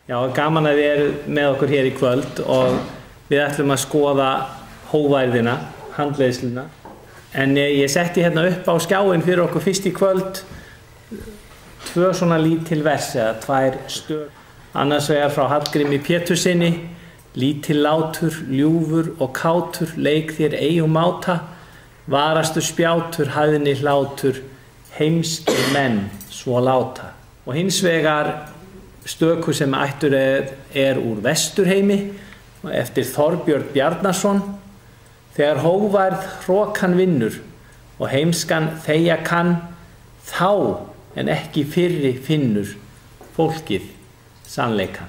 Já, gaman að þið eru með okkur hér í kvöld og við ætlum að skoða hógværðina, handleiðsluna. En ég setti hérna upp á skjáinn fyrir okkur fyrst í kvöld 2 svona lítil vers, eða 2 stöð. Annars vegar frá Hallgrími Péturssyni: lítil látur, ljúfur og kátur, leik þér ei máta, varastu spjátur, hæðni hlátur, heimskir menn svo láta. Og hins vegar stöku sem ættur úr Vesturheimi eftir Þorbjörn Bjarnason: þegar hógværð hrokan vinnur og heimskan þegja kann, þá en ekki fyrri finnur fólkið sannleikann.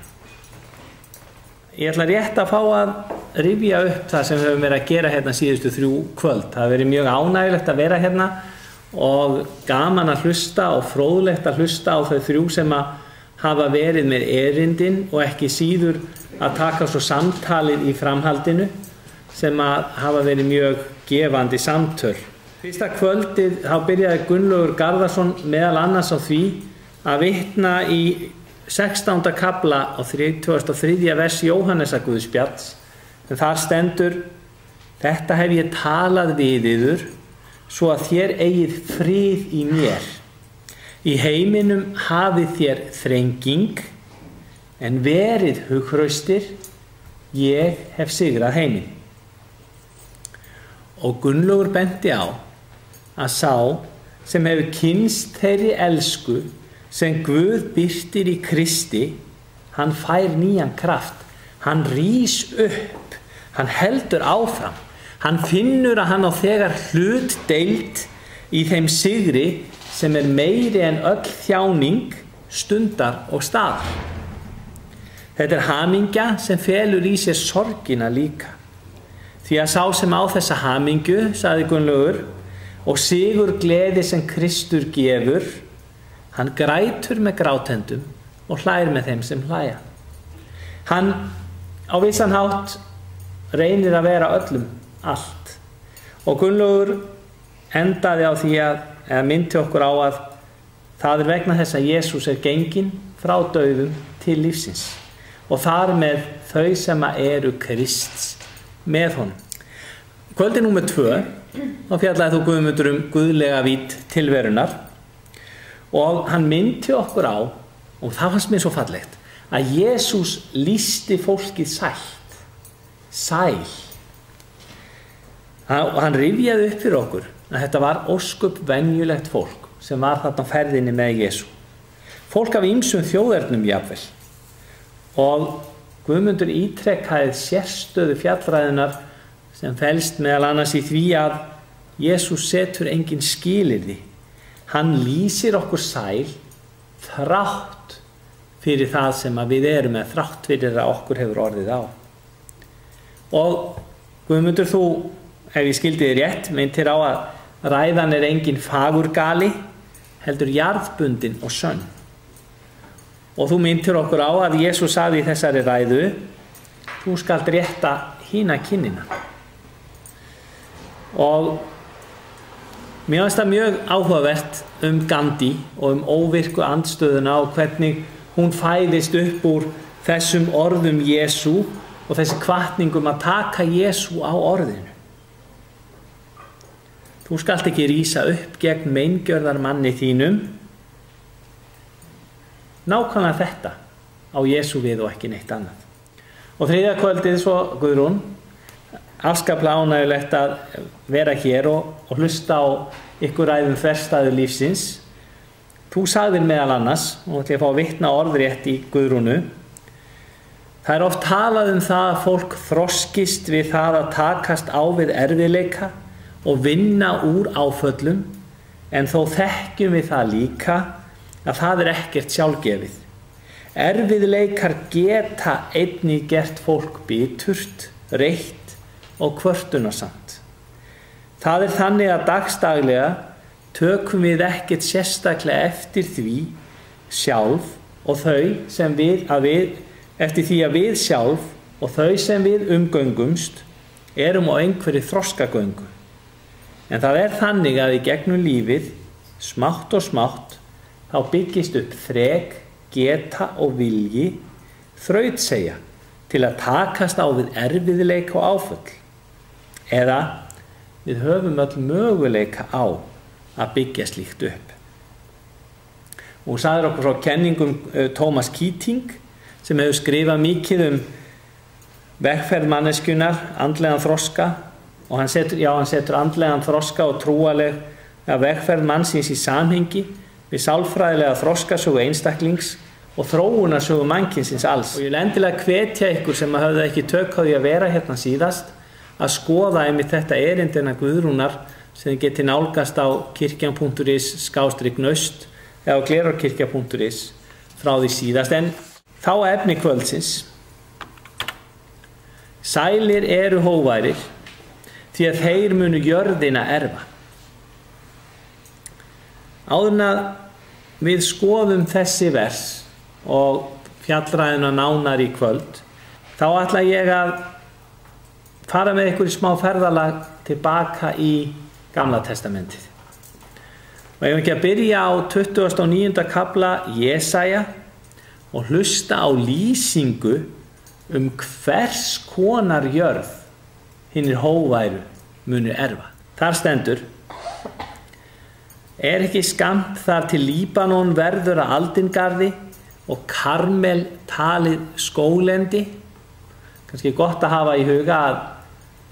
Ég ætla rétt að fá að rifja upp það sem við höfum verið að gera hérna síðustu 3 kvöld. Það hefur verið mjög ánægilegt að vera hérna og gaman að hlusta og fróðlegt að hlusta á þau 3 sem að hafa verið með erindin og ekki síður að taka svo samtalið í framhaldinu sem að hafa verið mjög gefandi samtöl. Fyrsta kvöldið þá byrjaði Gunnlaugur Garðarsson meðal annars á því að vitna í 16. kafla og 33. vers Jóhannesarguðspjalls, en þar stendur: þetta hef ég talað við yður, svo að þér eigið frið í mér. Í heiminum hafið þér þrenging, en verið hughraustir, ég hef sigrað heiminn. Og Gunnlaugur benti á að sá sem hefur kynnst þeirri elsku sem Guð birtir í Kristi, hann fær nýjan kraft, hann rís upp, hann heldur áfram, hann finnur að hann á þegar hlut deild í þeim sigri sem meiri en öll þjáning, stundar og staðar. Þetta hamingja sem felur í sér sorgina líka. Því að sá sem á þessa hamingju, sagði Gunnlaugur, og sigur gleði sem Kristur gefur, hann grætur með grátendum og hlær með þeim sem hlæja. Hann á vissan hátt reynir að vera öllum allt. Og Gunnlaugur endaði á því eða myndi okkur á að það vegna þess að Jesús genginn frá dauðum til lífsins og þar með þau sem eru Krists með honum. Kvöldi númer 2 þá fjallaði þú Guðmundur guðlega vídd tilverunar og hann myndi okkur á, og það fannst mér svo fallegt, að Jesús lýsti fólkið sælt, sæl. Hann rifjaði upp fyrir okkur að þetta var ósköp venjulegt fólk sem var þarna á ferðinni með Jesú. Fólk af ýmsum þjóðernum jafnvel. Og Guðmundur ítrekkaði sérstöðu fjallræðunar sem felst meðal annars í því að Jesús setur engin skilyrði. Hann lýsir okkur sæl þrátt fyrir það sem við erum með, þrátt fyrir að okkur hefur orðið á. Og Guðmundur, þú, ef ég skildi þig rétt, meintir á að ræðan engin fagurgali, heldur jarðbundin og sönn. Og þú meintir okkur á að Jesús sagði í þessari ræðu: þú skalt rétta hina kinnina. Og mér finnst það mjög áhugavert Gandhi og óvirku andstöðuna og hvernig hún fæðist upp úr þessum orðum Jesú og þessi hvatningum að taka Jesú á orðinu. Þú skalt ekki rísa upp gegn meingjörðarmanni þínum. Nákvæmlega þetta á Jesú við og ekki neitt annað. Og þriðja kvöldið svo, Guðrún, afskaplega ánægjulegt að vera hér og hlusta á ykkur ræðum þverstæðu lífsins. Þú sagðir meðal annars, og ætla ég að fá að vitna orðrétt í Guðrúnu: það oft talað það að fólk þroskist við það að takast á við erfiðleika og vinna úr áföllum, en þó þekkjum við það líka að það ekkert sjálfgefið. Erfiðleikar geta einnig gert fólk biturt, reitt og kvörtunarsamt. Það þannig að dagsdaglega tökum við ekkert sérstaklega eftir því sjálf og þau sem eftir því að við sjálf og þau sem við umgöngumst erum á einhverju þroskagöngu. En það þannig að í gegnum lífið, smátt og smátt, þá byggist upp þrek, geta og vilji þrautseigja til að takast á við erfiðleika og áföll. Eða við höfum öll möguleika á að byggja slíkt upp. Og sagði okkur frá kenningum Thomas Keating sem hefur skrifað mikið vegferð manneskjunnar, andlegan þroska og hann setur andlegan þroska og trúarlega vegferð mannsins í samhengi við sálfræðilega þroskasögu einstaklings og þróunarsögu mannkynsins alls. Og ég vil endilega hvetja ykkur sem höfðu ekki tök á því að vera hérna síðast að skoða einmitt þetta erindina Guðrúnar sem þið geti nálgast á kirkjan.is/naust eða á glerárkirkja.is frá því síðast. En þá efni kvöldsins. Sælir eru hógværir því að þeir munu jörðina erfa. Áður en að við skoðum þessi vers og fjallræðuna nánar í kvöld, þá ætla ég að fara með ykkur í smá ferðalag tilbaka í Gamla testamentið. Og ég vil ekki að byrja á 29. kafla Jesaja og hlusta á lýsingu hvers konar jörð hinir hógværu munu erfa. Þar stendur: Er ekki skammt þar til Líbanon verður að aldingarði og Karmel talið skóglendi? Kannski gott að hafa í huga að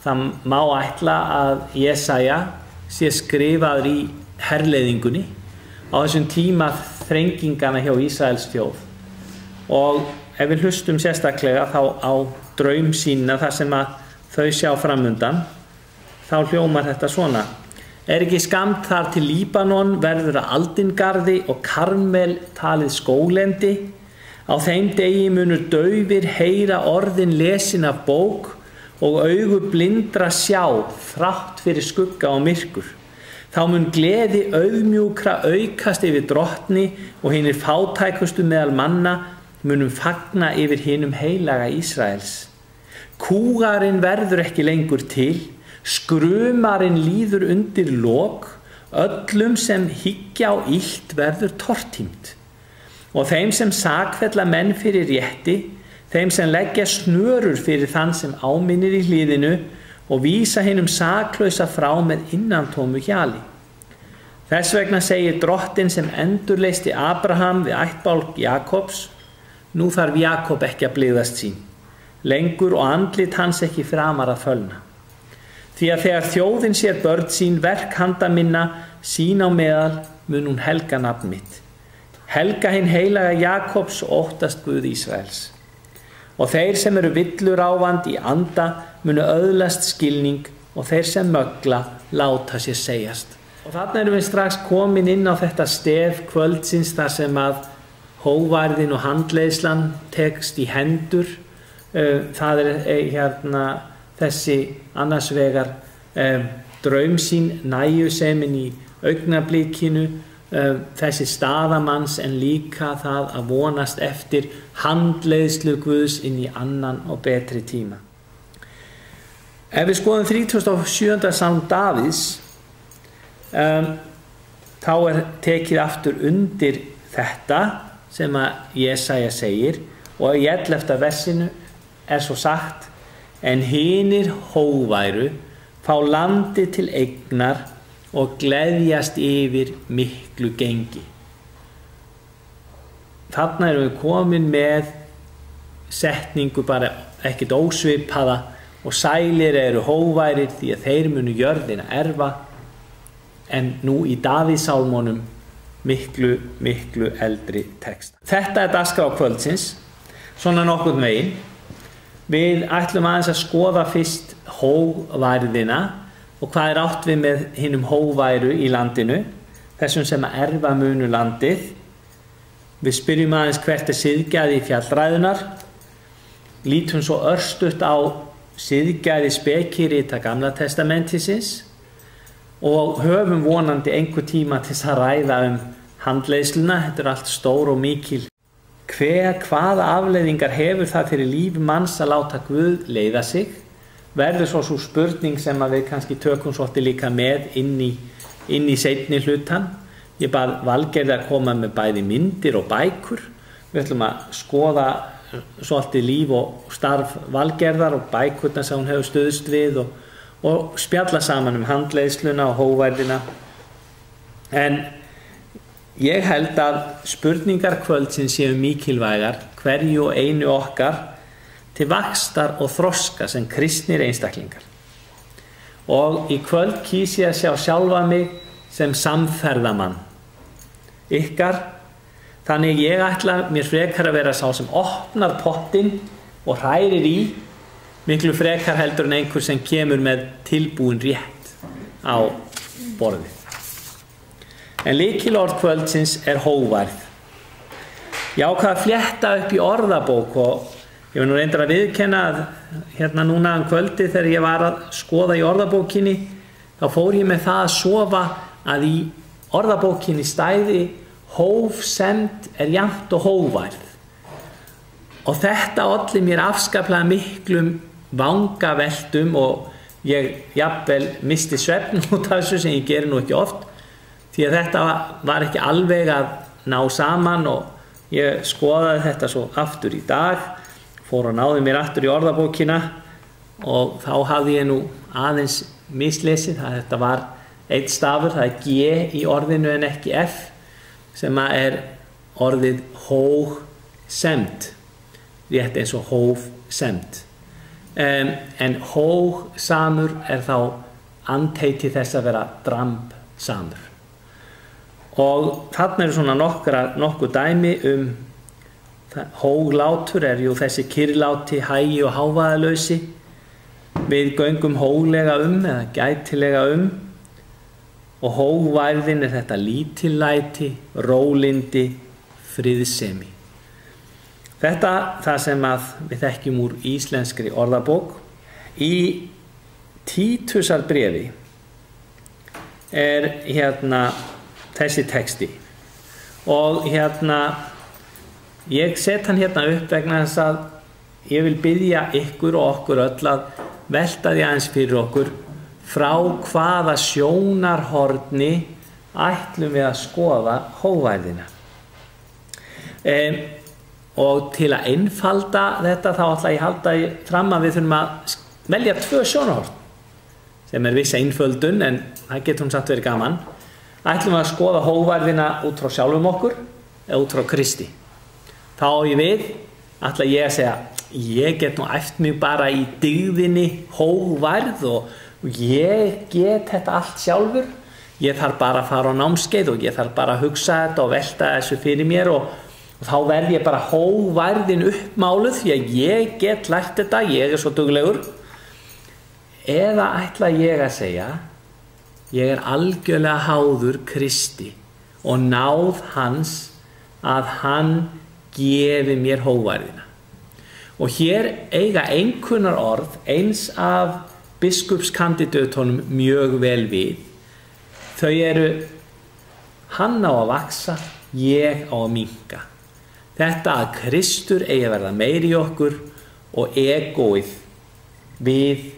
það má ætla að Jesaja sé skrifaður í herleiðingunni á þessum tíma þrengingana hjá Ísraels þjóð. Og ef við hlustum sérstaklega þá á draum sína þar sem að þau sjá framundan, þá hljómar þetta svona: Er ekki skammt þar til Líbanon verður að aldingarði og Karmel talið skóglendi? Á þeim degi munur daufir heyra orðin lesin af bók og augu blindra sjá þrátt fyrir skugga og myrkur. Þá mun gleði auðmjúkra aukast yfir drottni og hinir fátækustu meðal manna munum fagna yfir hinum heilaga Ísraels. Kúgarinn verður ekki lengur til, skrumarinn líður undir lok, öllum sem hyggja á illt verður tortímt. Og þeim sem sakfella menn fyrir rétti, þeim sem leggja snörur fyrir þann sem áminnir í hliðinu og vísa hinum saklausa frá með innantómu hjali. Þess vegna segir Drottinn sem endurleysti Abraham við ættbálk Jakobs: Nú þarf Jakob ekki að blygðast sín lengur og andlit hans ekki framar að fölna. Því að þegar þjóðin sér börn sín verk handa minna sín á meðal mun hún helga nafn mitt. Helga hinn heilaga Jakobs og óttast Guð Ísraels. Og þeir sem eru villuráfandi í anda munu öðlast skilning og þeir sem mögla láta sér segjast. Og þarna erum við strax komin inn á þetta stef kvöldsins þar sem að hógværðin og handleiðslan tekst í hendur. Það hérna þessi annars vegar draumsýn næjusemin í augnablikinu, þessi staðamanns en líka það að vonast eftir handleiðslu Guðs inn í annan og betri tíma. Ef við skoðum 37. Psalm Davíðs, þá tekið aftur undir þetta sem að Jesaja segir og í 11. versinu svo sagt: En hinir hógværu fá landi til eignar og gleðjast yfir miklu gengi. Þarna erum við komin með setningu bara ekkert ósvipaða: Og sælir eru hógværir því að þeir munu jörðina erfa. En nú í Davíðssálmunum miklu eldri texta. Þetta dagskrá kvöldsins, svona nokkurn veginn. Við ætlum aðeins að skoða fyrst hógværðina og hvað átt við með hinum hógværu í landinu, þessum sem að erfa munu landið. Við spyrjum aðeins hvert siðgæði fjallræðunar, lítum svo örstutt á siðgæði spekirita Gamla testamentisins og höfum vonandi einhver tíma til að ræða handleiðsluna. Þetta allt stór og mikil. Hvaða afleiðingar hefur það fyrir líf manns að láta Guð leiða sig? Verður svo spurning sem að við kannski tökum svolítið líka með inn í seinni hlutan. Ég bað Valgerði að koma með bæði myndir og bækur. Við ætlum að skoða svolítið líf og starf Valgerðar og bækurnar sem hún hefur stuðst við og spjalla saman handleiðsluna og hógværðina. En ég held að spurningar kvöldsins séu mikilvægar hverju og einu okkar til vaxtar og þroska sem kristnir einstaklingar. Og í kvöld kýs ég að sjá sjálfa mig sem samferðamann ykkar, þannig ég ætla mér frekar að vera sá sem opnar pottinn og hrærir í, miklu frekar heldur en einhver sem kemur með tilbúin rétt á borðið. En lykilorð kvöldsins hógværð. Ég ákvað að flétta upp í orðabók og ég var nú reyndar að viðurkenna að hérna núna kvöldi þegar ég var að skoða í orðabókinni, þá fór ég með það að sofa að í orðabókinni stæði hófsemd jafnt og hógværð. Og þetta olli mér afskaplega miklum vangaveltum og ég jafnvel misti svefn út af þessu sem ég geri nú ekki oft, því að þetta var ekki alveg að ná saman og ég skoðaði þetta svo aftur í dag, fór og náði mér aftur í orðabókina og þá hafði ég nú aðeins mislesið að þetta var einn stafur, það G í orðinu en ekki F, sem orðið hógsemd, rétt eins og hófsemd. En hógsamur þá andheiti þess að vera drambsamur. Og þarna svona nokkuð dæmi hóglátur jú þessi kyrrláti, hægi og hávaðalausi. Við göngum hóglega eða gætilega og hógværðin þetta lítillæti, rólindi, friðsemi. Þetta það sem við þekkjum úr íslenskri orðabók. Í Títusarbréfi þessi texti og ég set hann upp vegna þess að ég vil biðja ykkur og okkur öll að velta því aðeins fyrir okkur frá hvaða sjónarhorni ætlum við að skoða hógværðina. Og til að einfalda þetta þá ætla ég að halda fram að við þurfum að velja 2 sjónarhorn sem viss einföldun en það getur hún samt verið gaman. Ætlum við að skoða hógværðina út frá sjálfum okkur eða út frá Kristi. Þá á ég við, ætla ég að segja, ég get nú æft mig bara í dygðinni hógværð og ég get þetta allt sjálfur. Ég þarf bara að fara á námskeið og ég þarf bara að hugsa þetta og velta þessu fyrir mér og þá verð ég bara hógværðin uppmáluð því að ég get lært þetta, ég svo duglegur. Eða ætla ég að segja, ég algjörlega háður Kristi og náð hans að hann gefi mér hógværðina. Og hér eiga einkunnar orð eins af biskupskandidötunum mjög vel við. Þau hann á að vaxa, ég á að minnka. Þetta að Kristur eigi að verða meiri í okkur og egóið við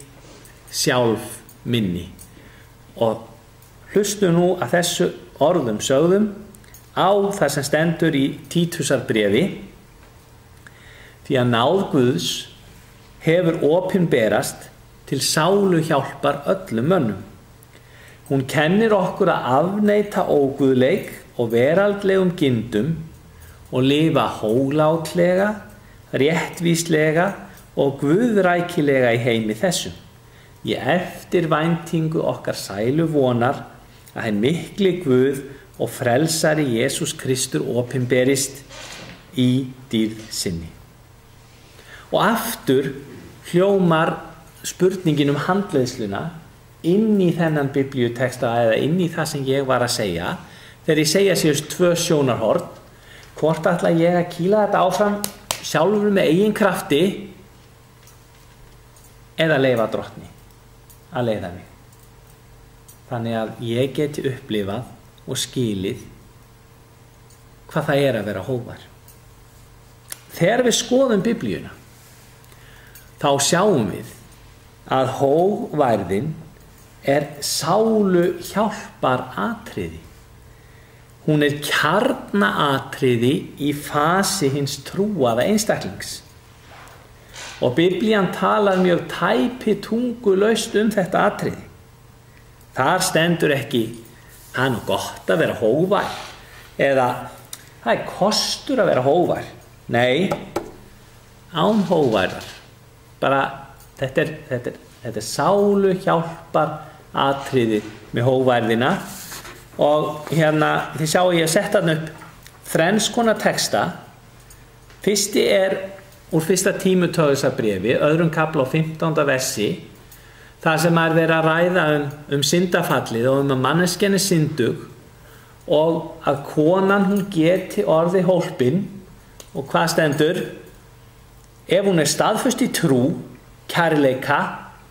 sjálf minni. Og hlustu nú að þessu orðum sögðum á það sem stendur í Títusarbréfi, því að náð Guðs hefur opinberast til sálu hjálpar öllum mönnum. Hún kennir okkur að afneita óguðleik og veraldlegum gindum og lifa hóglátlega, réttvíslega og guðrækilega í heimi þessum. Í eftirvæntingu okkar sælu vonar að hinn mikli Guð og frelsari Jesús Kristur opinberist í dýrð sinni. Og aftur hljómar spurningin handleiðsluna inn í þennan biblíuteksta eða inn í það sem ég var að segja. Þegar ég segja síðust 2 sjónarhorn, hvort ætla ég að kýla þetta áfram sjálfur með eigin krafti eða leyfa drottni að leiða mig. Þannig að ég geti upplifað og skilið hvað það að vera hógvær. Þegar við skoðum biblíuna, þá sjáum við að hógværðin sálu hjálpar atriði. Hún kjarnaatriði í fasi hins trúaða einstaklings. Og Biblían talar mjög tæpitungulaust þetta atriði. Þar stendur ekki, það nú gott að vera hógvær, eða það kostur að vera hógvær. Nei, án hógværar. Bara, þetta er sálu hjálpar atriði með hógværðina. Og hérna, þið sjáu ég að setja hann upp þrenns konar texta. Fyrsti úr fyrsta Tímóteusarbréfi, öðrum kafla á 15. versi, þar sem verið að ræða um syndafallið og að manneskjan syndug og að konan hún geti orðið hólpin. Og hvað stendur? Ef hún staðföst í trú, kærleika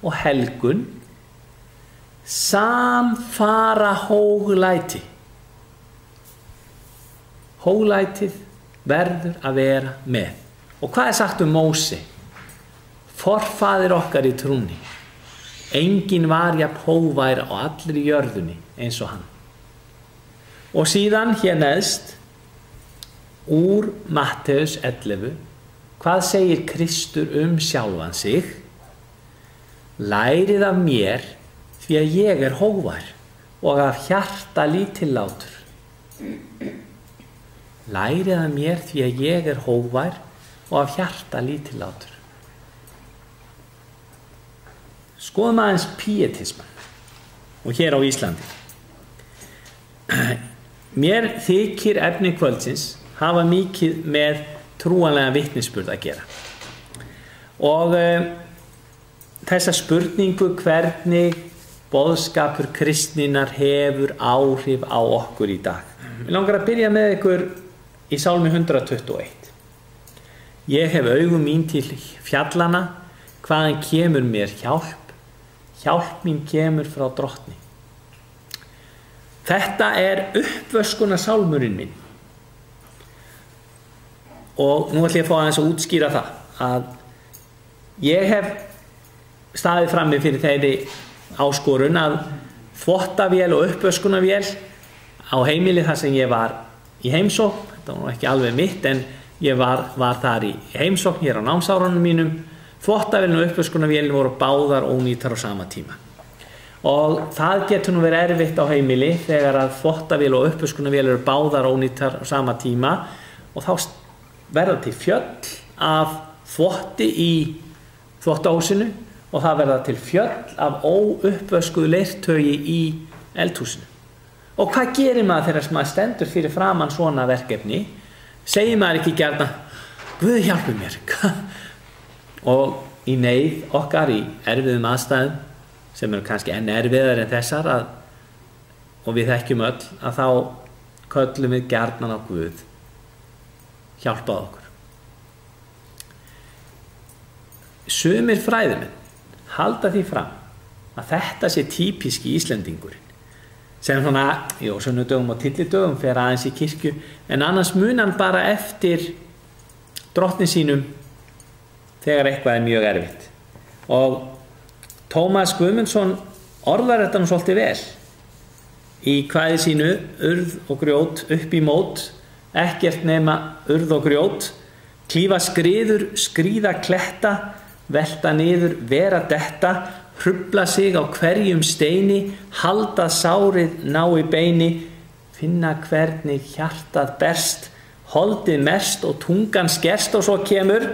og helgun, samfara hóglæti. Hóglætið verður að vera með. Og hvað sagt Móse? Forfaðir okkar í trúnni. Enginn var jafn hógvær á allri jörðunni eins og hann. Og síðan hér neðst, úr Mattheus 11, hvað segir Kristur sjálfan sig? Lærið af mér, því að ég hógvær og af hjarta lítillátur. Lærið af mér, því að ég hógvær og af hjarta lítillátur. Skoðum aðeins pietisman og hér á Íslandi. Mér þykir efni kvöldsins hafa mikið með trúanlega vitnisburð að gera. Og þessa spurningu hvernig boðskapur kristninnar hefur áhrif á okkur í dag. Mig langar að byrja með ykkur í Sálmi 121. Ég hef augun mín til fjallana, hvaðan kemur mér hjálp? Hjálp mín kemur frá Drottni. Þetta uppvöskuna sálmurinn minn. Og nú ætlum ég að fá aðeins að útskýra það, að ég hef staðið frammi fyrir þeirri áskorun að þvottavél og uppvöskunavél á heimili þar sem ég var í heimsókn. Þetta var ekki alveg mitt, en ég var þar í heimsókn hér á námsárunum mínum. Þvottavélin og uppvöskunarvélin voru báðar ónýtar á sama tíma. Og það getur nú verið erfitt á heimili þegar að þvottavél og uppvöskunarvél eru báðar ónýtar á sama tíma, og þá verða til fjöll af þvotti í þvottahúsinu og það verða til fjöll af óuppvöskuðu leirtögi í eldhúsinu. Og hvað gerir maður þegar maður stendur fyrir framan svona verkefni? Segir maður ekki gjarnan, Guð hjálpi mér. Og í neyð okkar í erfiðum aðstæðum, sem eru kannski enn erfiðar en þessar, og við þekkjum öll, að þá köllum við gjarnan á Guð. Hjálpað okkur. Sumir fræðimenn halda því fram að þetta sé típiski Íslendingurinn, sem svona, sunnudögum og tyllidögum fer aðeins í kirkju, en annars mun hann bara eftir drottni sínum þegar eitthvað mjög erfitt. Og Tómas Guðmundsson orðar þetta nú svolítið vel í kvæði sínu Urð og grjót upp í mót, ekkert nema urð og grjót, klífa skriður, skríða kletta, velta niður, vera detta, hrufla sig á hverjum steini, halda sárið, ná í beini, finna hvernig hjartað berst, holdið mest og tungan skerst, og svo kemur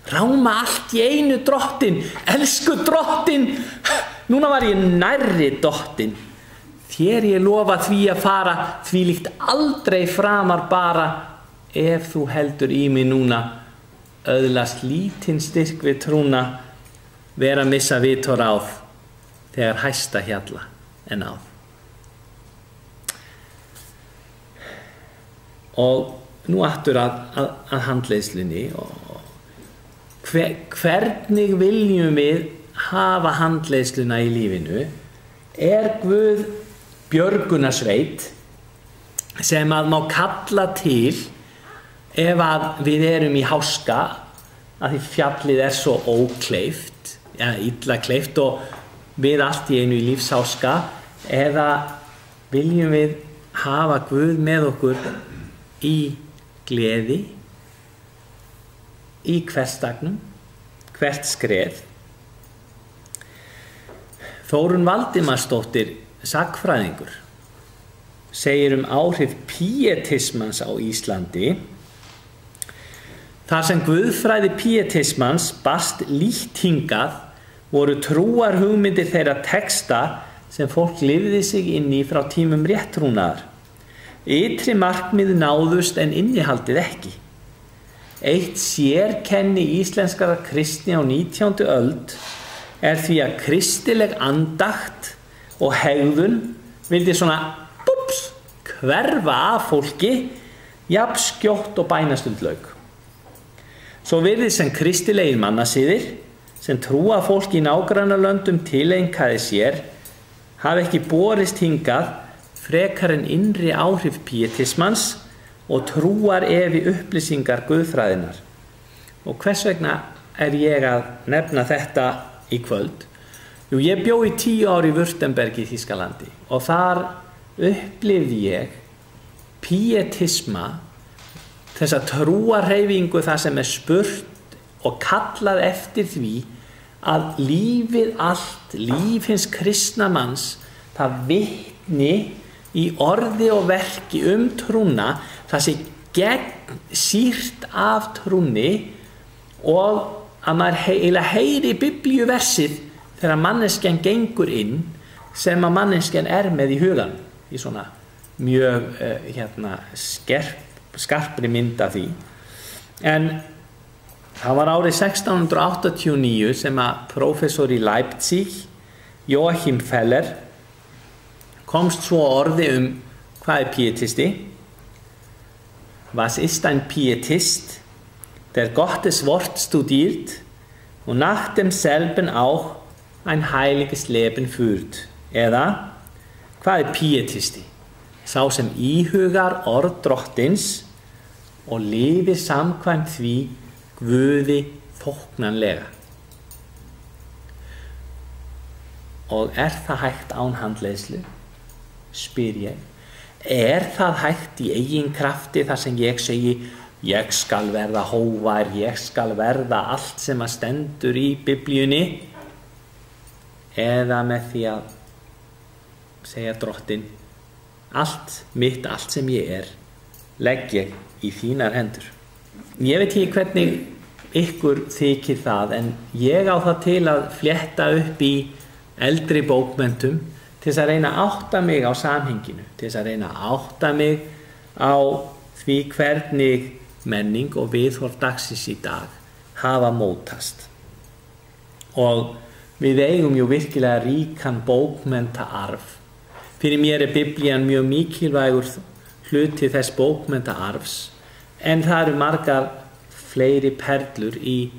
ráma allt í einu drottin, elsku drottin, núna var ég nærri dottin, þér ég lofa því að fara, því líkt aldrei framar bara, ef þú heldur í mig núna, öðlast lítinn styrk við trúna, vera að missa vit og ráð, þegar hæsta hjalla náð. Og nú aftur að handleiðslunni, hvernig viljum við hafa handleiðsluna í lífinu? Guð björgunarsveit sem að má kalla til ef að við erum í háska, að því fjallið svo ókleift, illa kleift, og við allt í einu í lífsháska, eða viljum við hafa Guð með okkur í gleði, í hversdagnum, hvert skref. Þórunn Valdimarsdóttir, sagnfræðingur, segir áhrif píetismans á Íslandi. Þar sem guðfræði píetismans barst lítt hingað voru trúar hugmyndir þeirra texta sem fólk lifði sig inn í frá tímum réttrúnaðar. Ytri markmið náðust en innihaldið ekki. Eitt sérkenni íslenskara kristni á 19. öld því að kristileg andakt og hegðun vildi svona hverfa af fólki jafn skjótt og bænastund lauk. Svo virðist sem kristilegir mannasiðir sem trúa fólk í nágrannalöndum tileinkaði sér hafi ekki borist hingað frekar en innri áhrif píetismans og trúar efi upplýsingar guðfræðinnar. Og hvers vegna ég að nefna þetta í kvöld? Jú, ég bjó í 10 ár í Württemberg í Þýskalandi og þar upplifði ég píetisma, þessa trúarhreyfingu þar sem spurt og kallað eftir því að lífið allt, líf hins kristna manns, það vitni í orði og verki trúna, það sé gegnsýrt af trúnni og að maður heyri biblíuversið þegar manneskjan gengur inn sem að manneskjan með í hugan í svona mjög skarpri mynd af því. En það var árið 1689 sem að prófessor í Leipzig, Joachim Feller, komst svo orði hvað pietisti. Was ist ein Pietist, der Gottes Wort studiert und nach demselben auch ein heiliges Leben führt? Eða, hvað pietisti? Sá sem íhugar orð drottins og lifir samkvæmt því Guði þóknanlega. Og það hægt án handleiðslu? Spyr ég. Það hægt í eigin krafti þar sem ég segi ég skal verða hóvær, ég skal verða allt sem að stendur í biblíunni? Eða með því að segja drottin allt mitt, allt sem ég legg ég í þínar hendur. Ég veit ekki hvernig ykkur þykir það, en ég á það til að flétta upp í eldri bókmenntum til þess að reyna að átta mig á samhenginu, til þess að reyna að átta mig á því hvernig menning og viðhorf dagsins í dag hafa mótast. Og við eigum jú virkilega ríkan bókmenntaarf. Fyrir mér biblían mjög mikilvægur hluti þess bókmenntaarfs, en það eru margar fleiri perlur í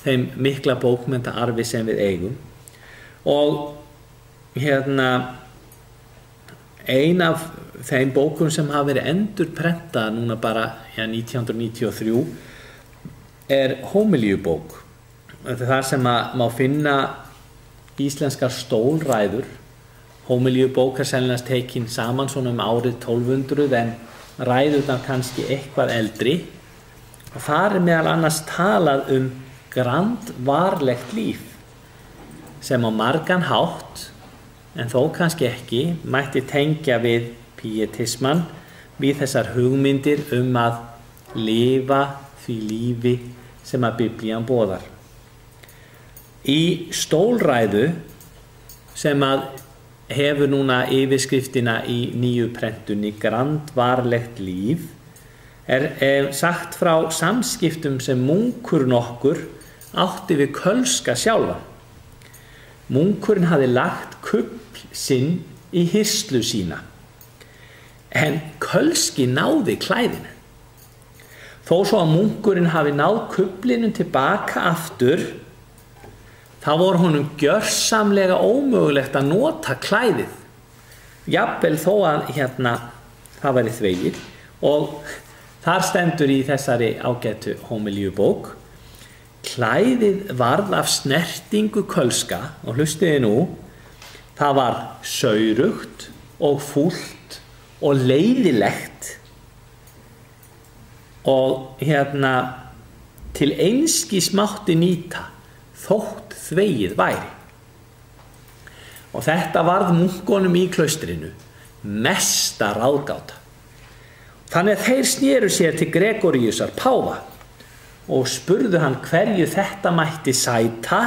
þeim mikla bókmenntaarfi sem við eigum. Og ein af þeim bókum sem hafa verið endurprentað núna bara 1993 hómilíubók. Þar sem má finna íslenskar stólræður. Hómilíubók sennilega tekin saman svona árið 1200 en ræðurnar kannski eitthvað eldri. Og þar meðal annars talað grandvarlegt líf sem á margan hátt, en þó kannski ekki, mætti tengja við píetisman, við þessar hugmyndir að lifa því lífi sem að biblían boðar. Í stólræðu sem að hefur núna yfirskriftina í nýju prentunni grandvarlegt líf sagt frá samskiptum sem munkur nokkur átti við kölska sjálfa. Munkurinn hafði lagt kubl sinn í hirslu sína, en kölski náði klæðinu. Þó svo að munkurinn hafi náð kublinum tilbaka aftur, þá voru honum gjörsamlega ómögulegt að nota klæðið, jafnvel þó að það væri þvegið. Og þar stendur í þessari ágætu hómilíubók: klæðið varð af snertingu kölska, og hlustiði nú, það var saurugt og fúlt og leiðilegt og til einskis mátti nýta þótt þvegið væri. Og þetta varð munkonum í klaustrinu mesta ráðgáta. Þannig að þeir snéru sér til Gregoríusar páfa og spurðu hann hverju þetta mætti sæta,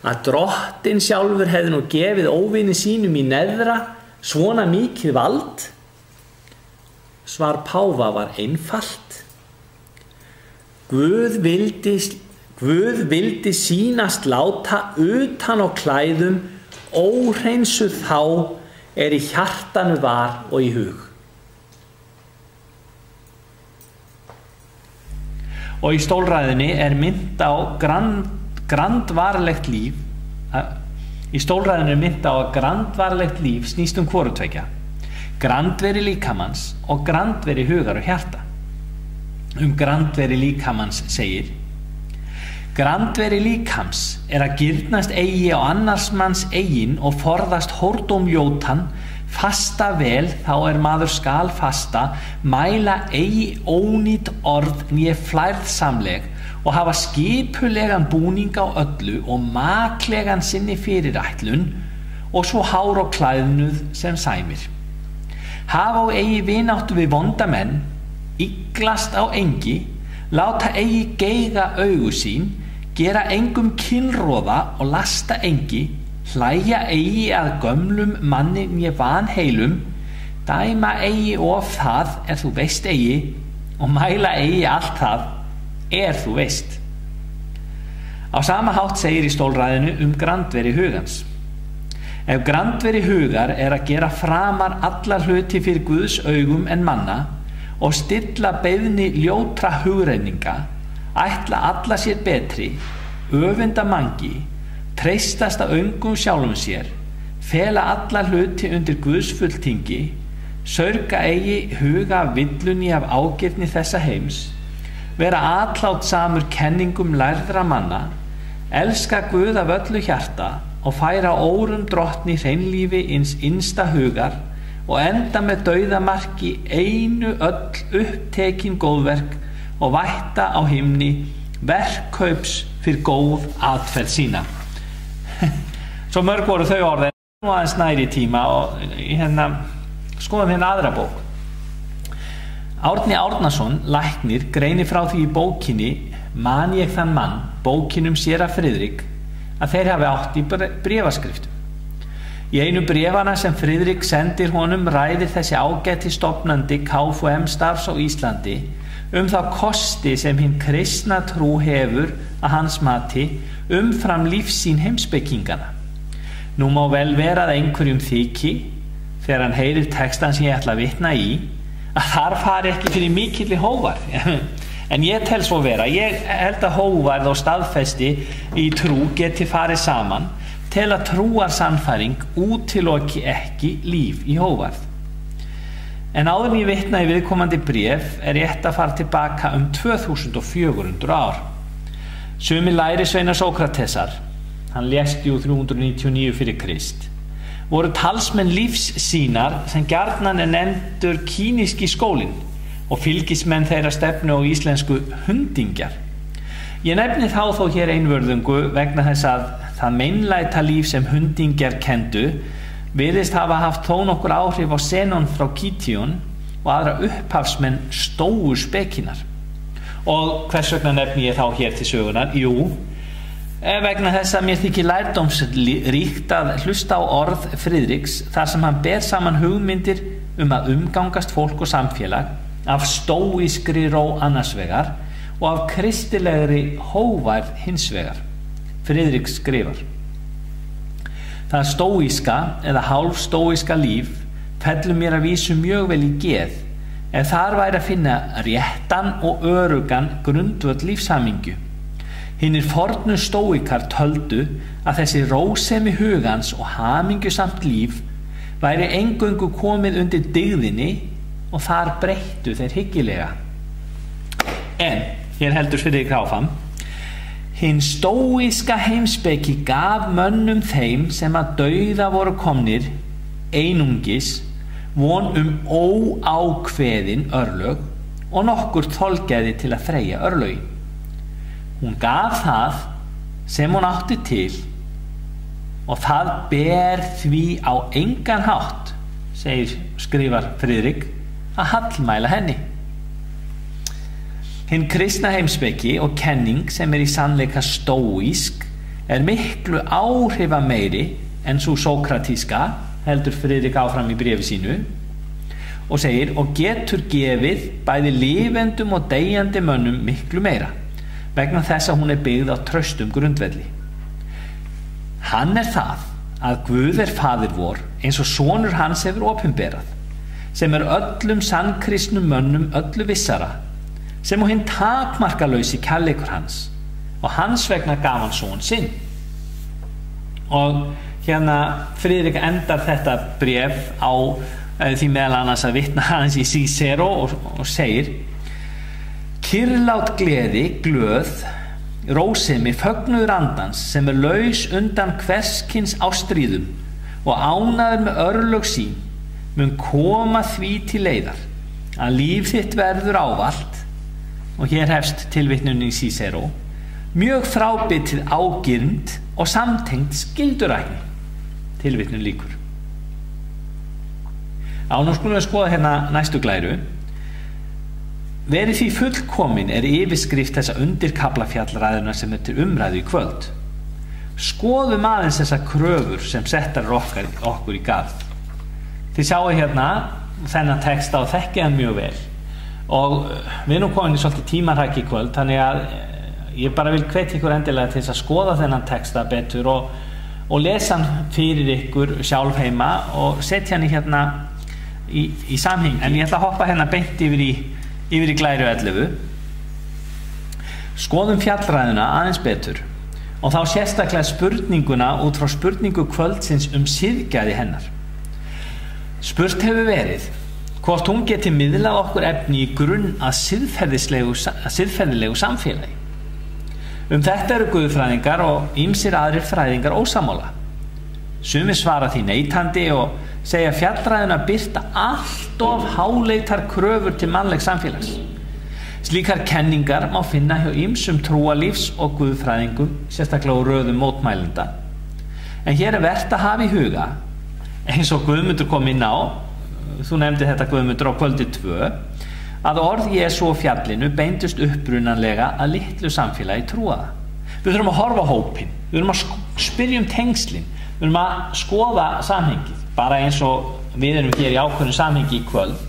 að drottinn sjálfur hefði nú gefið óvini sínum í neðra svona mikið vald. Svar páfa var einfalt. Guð vildi sýnast láta utan á klæðum óhreinsuð þá í hjartanu var og í hug. Og í stólræðunni mynd á grandvarlegt líf. Í stólræðunni mynd á að grandvarlegt líf snýst hvorutveggja. Grandveri líkamans og grandveri hugar og hjarta. Grandveri líkamans segir: grandveri líkams að girnast eigi á annars manns eigin og forðast hórdómljótan, fasta vel þá maður skal fasta, mæla eigi ónýt orð né flærðsamleg og hafa skipulegan búning á öllu og maklegan sinni fyrirætlun og svo hár og klæðnuð sem sæmir. Hafa og eigi vináttu við vonda menn, iglast á engi, láta eigi geiga augu sín, gera engum kynróða og lasta engi, hlæja eigi að gömlum manni né vanheilum, dæma eigi of það þú veist eigi og mæla eigi allt það þú veist. Á sama hátt segir í stólræðinu grandveri hugans. Ef grandveri hugar að gera framar alla hluti fyrir Guðs augum en manna og stilla beiðni ljótra hugrenninga, ætla alla sér betri, öfunda mangi, treystast að öngum sjálfum sér, fela alla hluti undir Guðs fulltingi, saurga eigi huga villunni af ágirni þessa heims, vera atlátsamur kenningum lærðra manna, elska Guð af öllu hjarta og færa órum drottni hreinlífi ins innsta hugar og enda með dauðamarki einu öll upptekin góðverk og vætta á himni verkkaups fyrir góð atferð sína. Svo mörg voru þau orð, en nú aðeins næri tíma og skoðum aðra bók. Árni Árnason, læknir, greinir frá því í bókinni Man ég þann mann, bókin séra Friðrik, að þeir hafi átt í bréfaskriftum. Í einu bréfana sem Friðrik sendir honum ræðir þessi ágæti stofnandi KFUM starfs á Íslandi þá kosti sem hinn kristna trú hefur að hans mati umfram lífsýn heimspekingana. Nú má vel vera að einhverjum þyki, þegar hann heyrir textan sem ég ætla að vitna í, að þar fari ekki fyrir mikilli hógværð. En ég tel svo vera, ég held að hógværð og staðfesti í trú geti farið saman til að trúarsannfæring útiloki ekki líf í hógværð. En áður en ég vitna í viðkomandi bréf rétt að fara tilbaka 2400 ár. Sumir lærisveinar Sókratesar, hann lést 399 fyrir Krist, voru talsmenn lífs sínar sem gjarnan nefndur kíníski skólinn og fylgismenn þeirra stefnu á íslensku hundingjar. Ég nefni þá hér einvörðungu vegna þess að það meinlæta líf sem hundingjar kendu virðist hafa haft þó nokkur áhrif á Zenon frá Kition og aðra upphafsmenn stóu spekinar. Og hvers vegna nefni ég þá hér til sögunar? Jú, vegna þess að mér þykir lærdómsríkt að hlusta á orð Friðriks þar sem hann ber saman hugmyndir að umgangast fólk og samfélag af stóískri ró annars vegar og af kristilegri hógværð hins vegar. Friðrik skrifar: það stóíska eða hálfstóíska líf fellur mér að vísu mjög vel í geð ef þar væri að finna réttan og örugan grundvöll lífshamingju. Hinnir fornu stóikar töldu að þessi rósemi hugans og hamingjusamt líf væri eingöngu komið undir dygðinni og þar breyttu þeir hyggilega. En hér heldur Friðrik áfram: hinn stóíska heimspeki gaf mönnum þeim sem að dauða voru komnir einungis von óákveðin örlög og nokkur þolgæði til að þreyja örlögin. Hún gaf það sem hún átti til og það ber því á engan hátt, skrifar Friðrik, að hallmæla henni. Hinn kristna heimspeki og kenning sem í sannleika stóísk miklu áhrifameiri en sú sókratíska, heldur Friðrik áfram í bréfi sínu og segir, og getur gefið bæði lifendum og deyjandi mönnum miklu meira, vegna þess að hún byggð á traustum grundvelli. Hann það að Guð faðir vor, eins og sonur hans hefur opinberað, sem öllum sannkristnum mönnum öllu vissara, sem og hinn takmarkalausi kærleikur hans, og hans vegna gaf hann son sinn. Og hérna Friðrik endar þetta bréf á því meðal annars að vitna hans í Cicero og segir: kyrrlát gleði, glöð, rósemi, fögnuður andans sem laus undan hverskins ástríðum og ánægður með örlög sín mun koma því til leiðar að líf þitt verður ávallt, og hér hefst tilvitnun í Cicero, mjög frábitið ágirnd og samtengt skyldurækni. Tilvitnun lýkur. Nú skulum við skoða hérna næstu glæru. Verið því fullkomin yfirskrift þessa undirkaflafjallræðuna sem til umræðu í kvöld. Skoðum aðeins þessar kröfur sem settar okkur í garð. Þið sjáu hérna þennan texta og þekkið hann mjög vel, og við erum komin í svolítið tímarhæk í kvöld, þannig að ég bara vil hvetja ykkur endilega til þess að skoða þennan texta betur og lesa hann fyrir ykkur sjálf heima og setja hann hérna í samhengi. En ég ætla að hoppa hérna beint yfir í glæru 11. Skoðum fjallræðuna aðeins betur, og þá sérstaklega spurninguna út frá spurningu kvöldsins siðgæði hennar. Spurt hefur verið hvort hún geti miðlað okkur efni í grunn að siðferðilegu samfélagi. Þetta eru guðfræðingar og ýmsir aðrir fræðingar ósammála. Sumir svara því neitandi og segja fjallræðuna birta allt of háleitar kröfur til mannlegs samfélags. Slíkar kenningar má finna hjá ýmsum trúalífs og guðfræðingum, sérstaklega á röðum mótmælenda. En hér vert að hafa í huga, eins og Guðmundur kom inn á, þú nefndi þetta Guðmundur á kvöldi 2, að orð Jesú á fjallinu beindust upprunanlega að litlu samfélagi trúaða. Við þurfum að horfa á hópinn, við þurfum að spyrja tengslin, við þurfum að skoða samhengið, bara eins og við erum hér í ákveðnu samhengi í kvöld,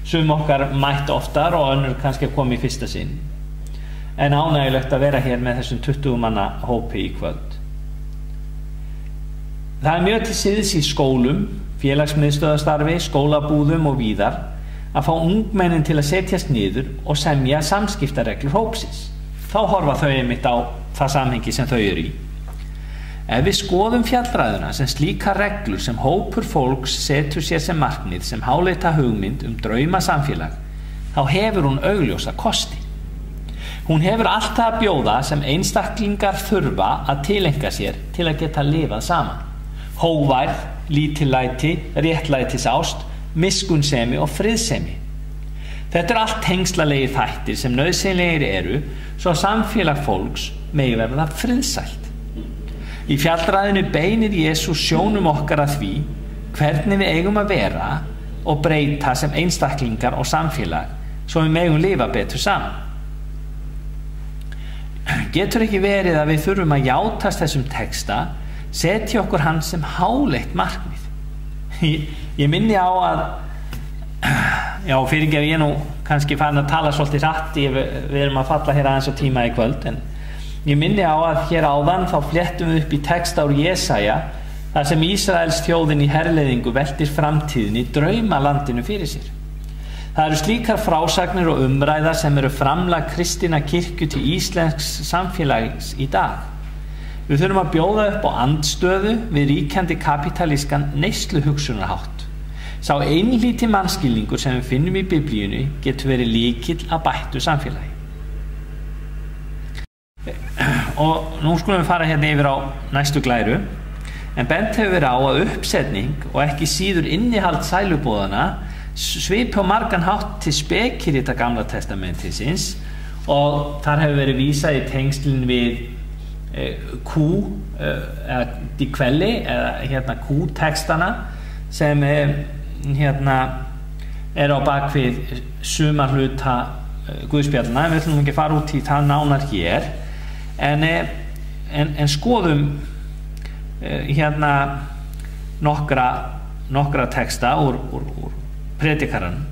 sum okkar mætt oftar og önnur kannski að koma í fyrsta sinn, en ánægilegt að vera hér með þessum 20 manna hópi í kvöld. Það mjög til siðs í skólum, félagsmiðstöðastarfi, skólabúðum og víðar að fá ungmennin til að setjast niður og semja samskiptareglur hópsins. Þá horfa þau einmitt á það samhengi sem þau eru í. Ef við skoðum fjallræðuna sem slíkar reglur sem hópur fólks setur sér sem markmið, sem háleita hugmynd drauma samfélag, þá hefur hún augljósa kosti. Hún hefur allt það að bjóða sem einstaklingar þurfa að tileinka sér til að geta lifað saman. Hógværð, lítillæti, réttlætisást, miskunnsemi og friðsemi. Þetta allt tengslalegi þættir sem nauðsynlegir eru svo að samfélag fólks megi verða friðsælt. Í fjallræðinu beinir Jesús sjónum okkar að því hvernig við eigum að vera og breyta sem einstaklingar og samfélag svo við megum lifa betur saman. Getur ekki verið að við þurfum að játast þessum texta, setja okkur hann sem háleitt markmið? Ég minni á að, fyrirgef ég nú kannski farin að tala svolítið hratt, við erum að falla hér aðeins á tíma í kvöld, en ég minni á að hér áðan þá fléttum við upp í texta úr Jesaja þar sem Ísraels þjóðin í herleiðingu veltir framtíðinni draumalandinu fyrir sér. Það eru slíkar frásagnir og umræða sem eru framlag kristinna kirkju til íslensks samfélags í dag. Við þurfum að bjóða upp á andstöðu við ríkjandi kapitalískan neysluhugsunarhátt. Sá einlíti mannskilningur sem við finnum í Biblíunni getur verið lykill að bættu samfélagi. Og nú skulum við fara hérna yfir á næstu glæru. en bent hefur verið á að uppsetning og ekki síður innihald sælubóðana svipi á margan hátt til spekirita Gamla testamentisins, og þar hefur verið vísað í tengslin við eða dikvelli eða kútekstana sem á bakvið sumar hluta Guðspjallana. Við ætlum ekki að fara út í það nánar hér, en skoðum nokkra texta úr Predikaranum.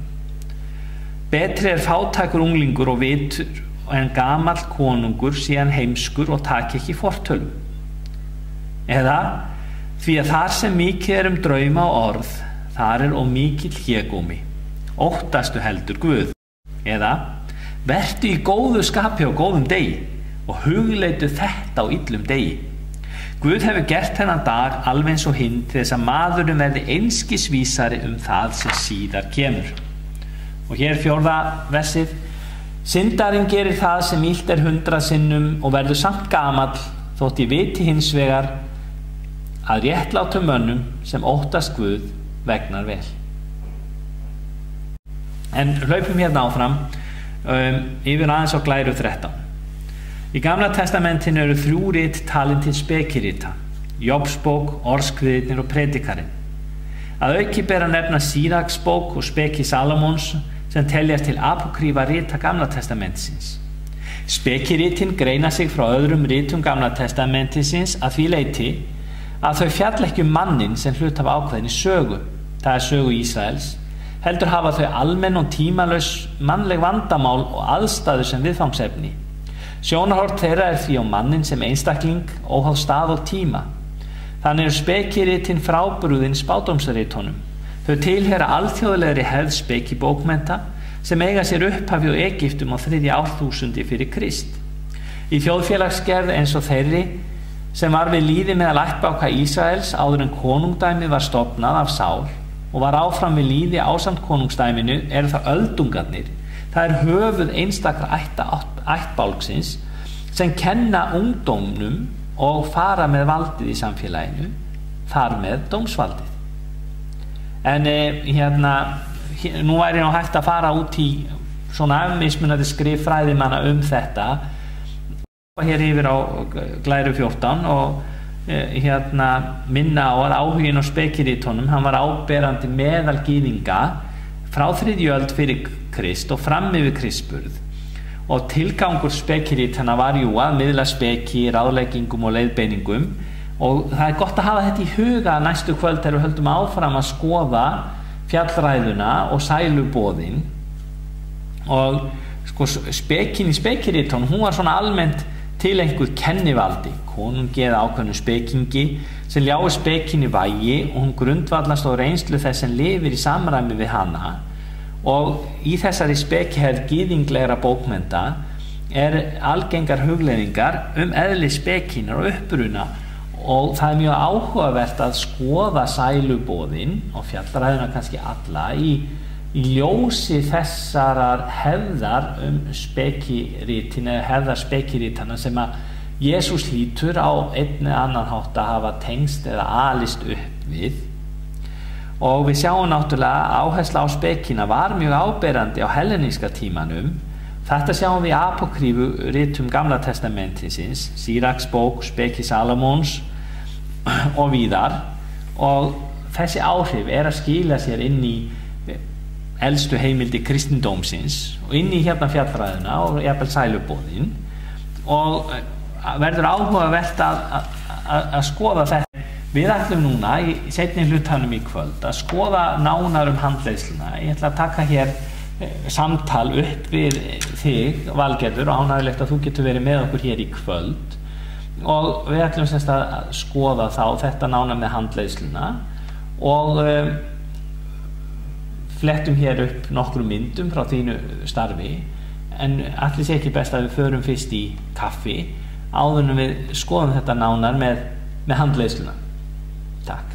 Betri fátækur unglingur og vitur en gamall konungur síðan heimskur og taki ekki fortölum. Eða, því að þar sem mikið drauma og orð, þar og mikill hégómi, óttastu heldur Guð. Eða, vertu í góðu skapi á góðum degi og hugleitu þetta á illum degi. Guð hefur gert þennan dag alveg eins og hinn til þess að maðurinn verði einskis vísari það sem síðar kemur. Og hér 4. versið: Syndarinn gerir það sem illt 100 sinnum og verður samt gamall, þótt ég viti hins vegar að réttlátum mönnum sem óttast Guð vegnar vel. En hlaupum áfram yfir aðeins á glæru 13. Í Gamla testamentinu eru 3 rit talin til spekirita: Jobsbók, Orðskviðirnir og Predikarinn. Að auki ber að nefna Síraksbók og speki Salomons sem teljast til apokrífa rita Gamla testamentisins. Spekiritin greina sig frá öðrum ritum Gamla testamentisins að því leyti að þau fjalla ekki mannin sem hlut af ákveðinni sögu, það sögu Ísraels, heldur hafa þau almenn og tímalaus mannleg vandamál og aðstæður sem viðfangsefni. Sjónarhort þeirra því á mannin sem einstakling, óháð stað og tíma. Þannig spekiritin frábrugðin spádómsritunum. Þau tilheyra alþjóðlegri hefð spekibókmennta sem eiga sér upphafi á Egyptum á 3. árþúsundi fyrir Krist. Í þjóðfélagsgerð eins og þeirri sem var við lýði meðal ættbálka Ísraels áður en konungdæmið var stofnað af Sál og var áfram við lýði ásamt konungsdæminu eru það öldungarnir. Það höfuð einstakra ættbálksins sem kenna ungdómnum og fara með valdið í samfélaginu, þar með dómsvaldið. En nú væri hægt að fara út í svona mismunandi skrif fræðimanna þetta. Hér yfir á glæru 14 og minna á að áhuginn á spekiritunum, hann var áberandi meðal gyðinga frá 3. öld fyrir Krist og fram yfir Kristburð. Og tilgangur spekiritana var að miðla speki, ráðleggingum og leiðbeiningum, og það gott að hafa þetta í huga næstu kvöld þegar við höldum áfram að skoða fjallræðuna og sæluboðin. Og spekin í spekiritunum, hún var svona almennt til einhver kennivaldi, konungi eða ákveðnum spekingi sem ljái spekinni vægi, og hún grundvallast á reynslu þess sem lifir í samræmi við hana. Og í þessari spekihefð gyðinglegra bókmennta algengar hugleiðingar eðli spekinar og uppruna, og það mjög áhugavert að skoða sæluboðin og fjallræðuna kannski alla í ljósi þessarar hefðar spekiritin eða hefðar spekiritana sem að Jesús hlýtur á einn eða annan hátt að hafa tengst eða alist upp við. Og við sjáum náttúrulega áhersla á spekina var mjög áberandi á helleníska tímanum. Þetta sjáum við í apokrífu ritum Gamla testamentisins, Síraksbók, speki Salomons og víðar. Og þessi áhrif að skila sér inn í elstu heimildi kristindómsins og inn í fjallræðuna og jafnvel sæluboðin. Og verður áhugavert að skoða þetta. Við ætlum núna í seinni hlutanum í kvöld að skoða nánar handleiðsluna. Ég ætla að taka hér samtal upp við þig, Valgerður, og ánægilegt að þú getur verið með okkur hér í kvöld. Og við ætlum semst að skoða þetta nánar með handleiðsluna og flettum hér upp nokkrum myndum frá þínu starfi, en ætli sé ekki best að við förum fyrst í kaffi áður en við skoðum þetta nánar með handleiðsluna. Takk.